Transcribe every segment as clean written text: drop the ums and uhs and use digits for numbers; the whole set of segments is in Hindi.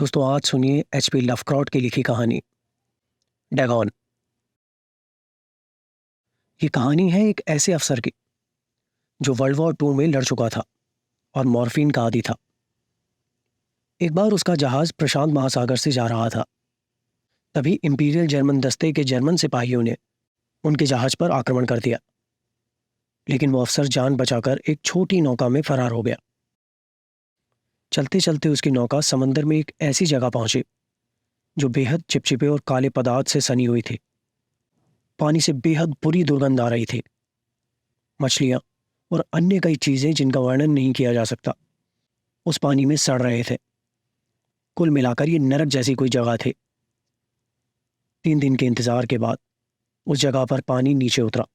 दोस्तों आज सुनिए एचपी लवक्राफ्ट की लिखी कहानी डैगॉन। ये कहानी है एक ऐसे अफसर की जो वर्ल्ड वॉर 2 में लड़ चुका था और मॉर्फिन का आदी था। एक बार उसका जहाज प्रशांत महासागर से जा रहा था। तभी इंपीरियल जर्मन दस्ते के जर्मन सिपाहियों ने उनके जहाज पर आक्रमण कर दिया, लेकिन वो अफसर जान बचाकर एक छोटी नौका में फरार हो गया। चलते चलते उसकी नौका समंदर में एक ऐसी जगह पहुंची जो बेहद चिपचिपे और काले पदार्थ से सनी हुई थी। पानी से बेहद बुरी दुर्गंध आ रही थी। मछलियां और अन्य कई चीजें जिनका वर्णन नहीं किया जा सकता उस पानी में सड़ रहे थे। कुल मिलाकर ये नरक जैसी कोई जगह थी। 3 दिन के इंतजार के बाद उस जगह पर पानी नीचे उतरा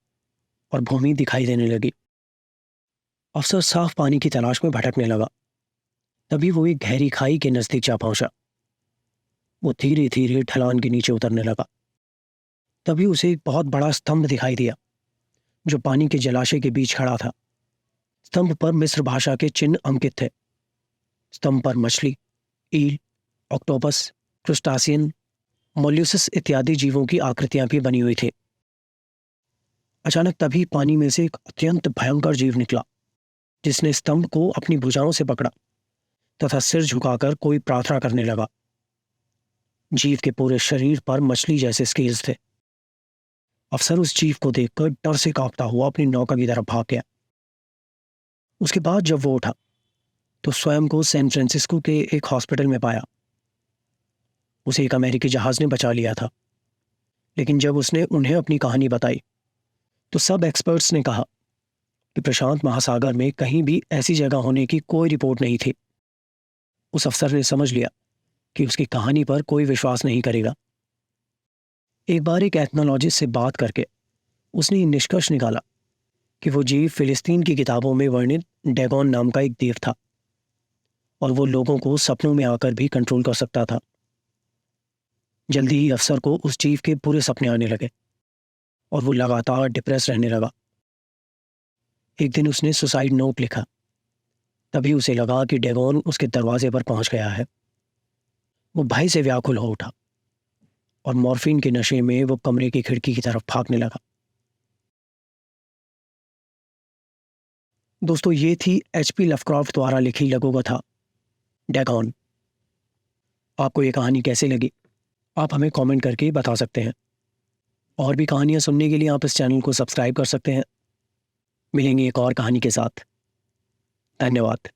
और भूमि दिखाई देने लगी। अफसर साफ पानी की तलाश में भटकने लगा। तभी वो एक गहरी खाई के नजदीक जा पहुंचा। वो धीरे धीरे ढलान के नीचे उतरने लगा। तभी उसे एक बहुत बड़ा स्तंभ दिखाई दिया जो पानी के जलाशय के बीच खड़ा था। स्तंभ पर मिस्र भाषा के चिन्ह अंकित थे। स्तंभ पर मछली, ईल, ऑक्टोपस, क्रुस्टासियन, मोल्यूसस इत्यादि जीवों की आकृतियां भी बनी हुई थी। अचानक तभी पानी में से एक अत्यंत भयंकर जीव निकला, जिसने स्तंभ को अपनी भुजाओं से पकड़ा तथा सिर झुकाकर कोई प्रार्थना करने लगा। जीव के पूरे शरीर पर मछली जैसे स्केल्स थे। अफसर उस जीव को देखकर डर से कांपता हुआ अपनी नौका की तरफ भाग गया। उसके बाद जब वो उठा तो स्वयं को सैन फ्रांसिस्को के एक हॉस्पिटल में पाया। उसे एक अमेरिकी जहाज ने बचा लिया था, लेकिन जब उसने उन्हें अपनी कहानी बताई तो सब एक्सपर्ट्स ने कहा कि प्रशांत महासागर में कहीं भी ऐसी जगह होने की कोई रिपोर्ट नहीं थी। उस अफसर ने समझ लिया कि उसकी कहानी पर कोई विश्वास नहीं करेगा। एक बार एक एथनोलॉजिस्ट से बात करके उसने ये निष्कर्ष निकाला कि वो जीव फिलिस्तीन की किताबों में वर्णित डैगॉन नाम का एक देव था और वो लोगों को सपनों में आकर भी कंट्रोल कर सकता था। जल्दी ही अफसर को उस जीव के बुरे सपने आने लगे और वो लगातार डिप्रेस रहने लगा। एक दिन उसने सुसाइड नोट लिखा। तभी उसे लगा कि डैगॉन उसके दरवाजे पर पहुंच गया है। वो भय से व्याकुल हो उठा और मॉर्फिन के नशे में वो कमरे की खिड़की की तरफ भागने लगा। दोस्तों ये थी एचपी लवक्राफ्ट द्वारा लिखी लघु कथा डैगॉन। आपको ये कहानी कैसे लगी आप हमें कमेंट करके बता सकते हैं। और भी कहानियां सुनने के लिए आप इस चैनल को सब्सक्राइब कर सकते हैं। मिलेंगे एक और कहानी के साथ। धन्यवाद।